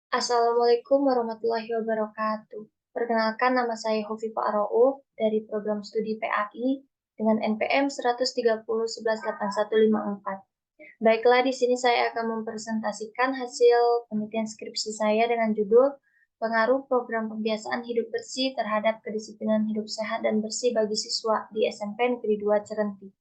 Assalamualaikum warahmatullahi wabarakatuh. Perkenalkan, nama saya Hovifa Arauf dari program studi PAI dengan NPM 130118154. Baiklah, di sini saya akan mempresentasikan hasil penelitian skripsi saya dengan judul Pengaruh Program Pembiasaan Hidup Bersih terhadap Kedisiplinan Hidup Sehat dan Bersih bagi Siswa di SMP Negeri 2 Cerenti.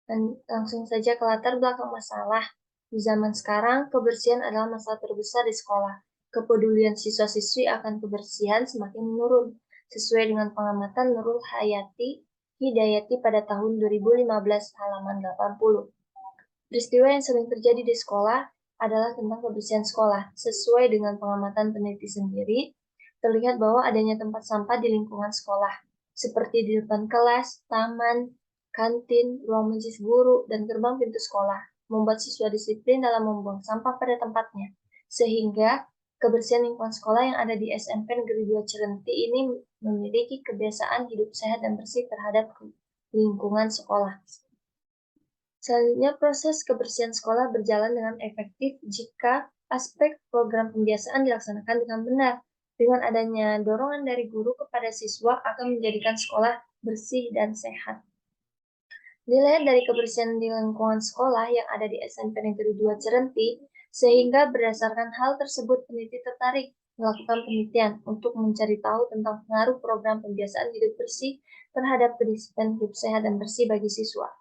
Dan langsung saja ke latar belakang masalah. Di zaman sekarang, kebersihan adalah masalah terbesar di sekolah. Kepedulian siswa-siswi akan kebersihan semakin menurun, sesuai dengan pengamatan Nurul Hayati Hidayati pada tahun 2015 halaman 80. Peristiwa yang sering terjadi di sekolah adalah tentang kebersihan sekolah. Sesuai dengan pengamatan peneliti sendiri, terlihat bahwa adanya tempat sampah di lingkungan sekolah, seperti di depan kelas, taman, kantin, ruang majelis guru, dan gerbang pintu sekolah, membuat siswa disiplin dalam membuang sampah pada tempatnya. Sehingga kebersihan lingkungan sekolah yang ada di SMP Negeri 2 Cerenti ini memiliki kebiasaan hidup sehat dan bersih terhadap lingkungan sekolah. Selanjutnya, proses kebersihan sekolah berjalan dengan efektif jika aspek program pembiasaan dilaksanakan dengan benar. Dengan adanya dorongan dari guru kepada siswa akan menjadikan sekolah bersih dan sehat. Dilihat dari kebersihan di lingkungan sekolah yang ada di SMP Negeri 2 Cerenti, sehingga berdasarkan hal tersebut peneliti tertarik melakukan penelitian untuk mencari tahu tentang pengaruh program pembiasaan hidup bersih terhadap kedisiplinan hidup sehat dan bersih bagi siswa.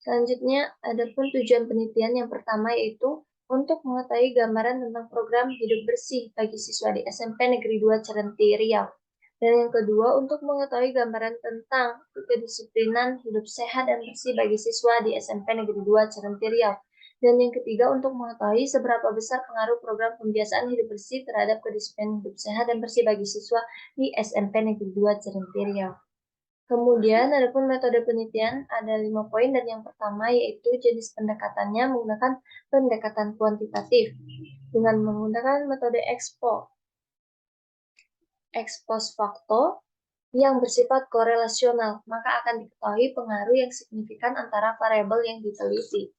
Selanjutnya, adapun tujuan penelitian yang pertama yaitu untuk mengetahui gambaran tentang program hidup bersih bagi siswa di SMP Negeri 2 Cerenti, Riau. Dan yang kedua, untuk mengetahui gambaran tentang kedisiplinan hidup sehat dan bersih bagi siswa di SMP Negeri 2 Cerenti, Riau. Dan yang ketiga, untuk mengetahui seberapa besar pengaruh program pembiasaan hidup bersih terhadap kedisiplinan hidup sehat dan bersih bagi siswa di SMP Negeri 2 Cerenti, Riau. Kemudian, adapun metode penelitian ada 5 poin, dan yang pertama yaitu jenis pendekatannya menggunakan pendekatan kuantitatif dengan menggunakan metode ex post facto yang bersifat korelasional, maka akan diketahui pengaruh yang signifikan antara variabel yang diteliti.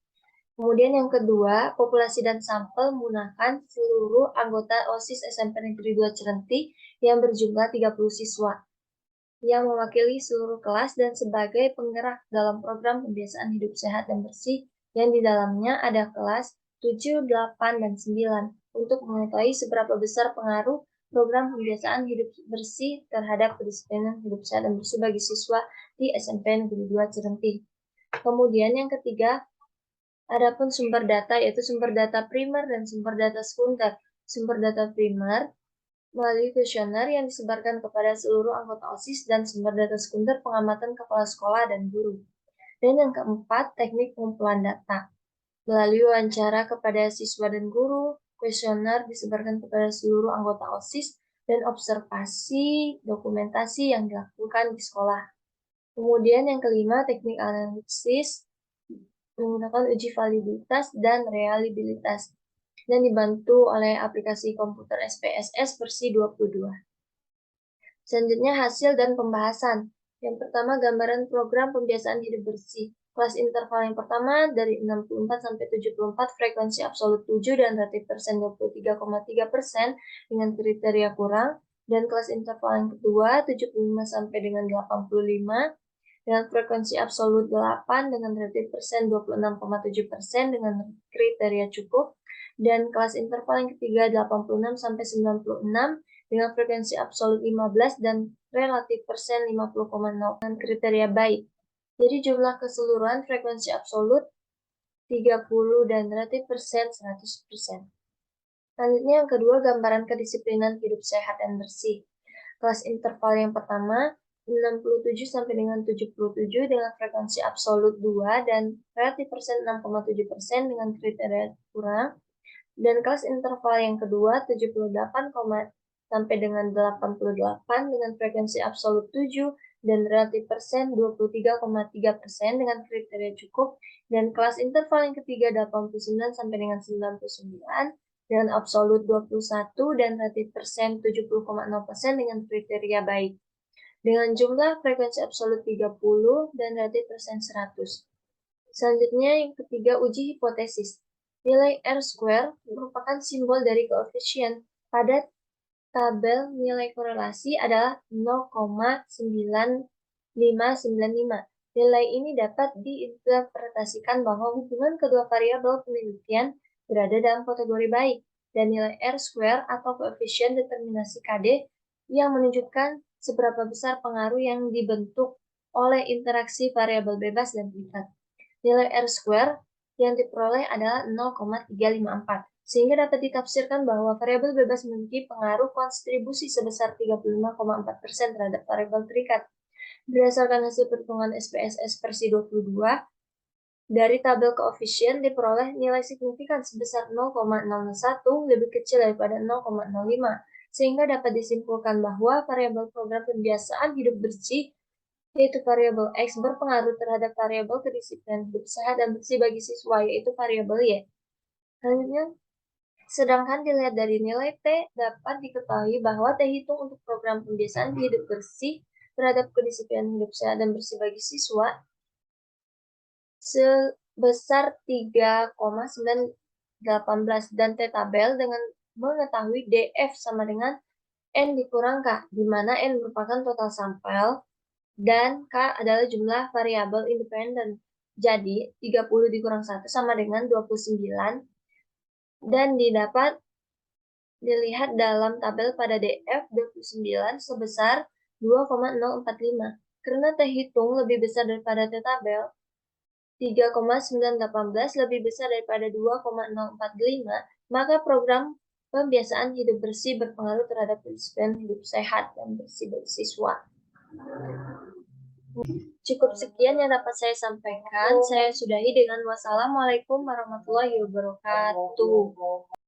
Kemudian yang kedua, populasi dan sampel menggunakan seluruh anggota OSIS SMP Negeri 2 Cerenti yang berjumlah 30 siswa yang mewakili seluruh kelas dan sebagai penggerak dalam program pembiasaan hidup sehat dan bersih yang di dalamnya ada kelas 7, 8, dan 9 untuk mengetahui seberapa besar pengaruh program pembiasaan hidup bersih terhadap kedisiplinan hidup sehat dan bersih bagi siswa di SMP Negeri 2 Cerenti. Kemudian yang ketiga, adapun sumber data yaitu sumber data primer dan sumber data sekunder. Sumber data primer melalui kuesioner yang disebarkan kepada seluruh anggota OSIS dan sumber data sekunder pengamatan kepala sekolah dan guru. Dan yang keempat, teknik pengumpulan data. Melalui wawancara kepada siswa dan guru, kuesioner disebarkan kepada seluruh anggota OSIS dan observasi dokumentasi yang dilakukan di sekolah. Kemudian yang kelima, teknik analisis menggunakan uji validitas dan reliabilitas dan dibantu oleh aplikasi komputer SPSS versi 22. Selanjutnya hasil dan pembahasan. Yang pertama, gambaran program pembiasaan hidup bersih. Kelas interval yang pertama dari 64 sampai 74, frekuensi absolut 7 dan relatif persen 23,3% dengan kriteria kurang. Dan kelas interval yang kedua 75 sampai dengan 85 dengan frekuensi absolut 8 dengan relatif persen 26,7% dengan kriteria cukup. Dan kelas interval yang ketiga 86 sampai 96 dengan frekuensi absolut 15 dan relatif persen 50,0 dengan kriteria baik. Jadi jumlah keseluruhan frekuensi absolut 30 dan relatif persen 100%. Selanjutnya yang kedua, gambaran kedisiplinan hidup sehat dan bersih. Kelas interval yang pertama 67 sampai dengan 77 dengan frekuensi absolut 2 dan relatif persen 6,7% dengan kriteria kurang. Dan kelas interval yang kedua 78, sampai dengan 88 dengan frekuensi absolut 7 dan relatif persen 23,3% dengan kriteria cukup. Dan kelas interval yang ketiga 89 sampai dengan 99 dengan absolut 21 dan relatif persen 70,0% dengan kriteria baik. Dengan jumlah frekuensi absolut 30 dan relatif persen 100. Selanjutnya yang ketiga, uji hipotesis. Nilai R² merupakan simbol dari koefisien. Pada tabel nilai korelasi adalah 0,9595. Nilai ini dapat diinterpretasikan bahwa hubungan kedua variabel penelitian berada dalam kategori baik, dan nilai R² atau koefisien determinasi KD yang menunjukkan seberapa besar pengaruh yang dibentuk oleh interaksi variabel bebas dan terikat. Nilai R² yang diperoleh adalah 0,354, sehingga dapat ditafsirkan bahwa variabel bebas memiliki pengaruh kontribusi sebesar 35,4% terhadap variabel terikat. Berdasarkan hasil perhitungan SPSS versi 22, dari tabel koefisien diperoleh nilai signifikan sebesar 0,01 lebih kecil daripada 0,05, sehingga dapat disimpulkan bahwa variabel program pembiasaan hidup bersih yaitu variabel X berpengaruh terhadap variabel kedisiplinan hidup sehat dan bersih bagi siswa, yaitu variabel Y. Selanjutnya, sedangkan dilihat dari nilai T, dapat diketahui bahwa T hitung untuk program pembiasaan hidup bersih terhadap kedisiplinan hidup sehat dan bersih bagi siswa sebesar 3,918 dan T tabel dengan mengetahui DF sama dengan N dikurang K, di mana N merupakan total sampel dan K adalah jumlah variabel independen. Jadi, 30 dikurang 1 sama dengan 29, dan didapat dilihat dalam tabel pada DF 29 sebesar 2,045. Karena T hitung lebih besar daripada T tabel, 3,918 lebih besar daripada 2,045, maka program pembiasaan hidup bersih berpengaruh terhadap kedisiplinan hidup sehat dan bersih bagi siswa. Cukup sekian yang dapat saya sampaikan. Saya sudahi dengan wassalamualaikum warahmatullahi wabarakatuh.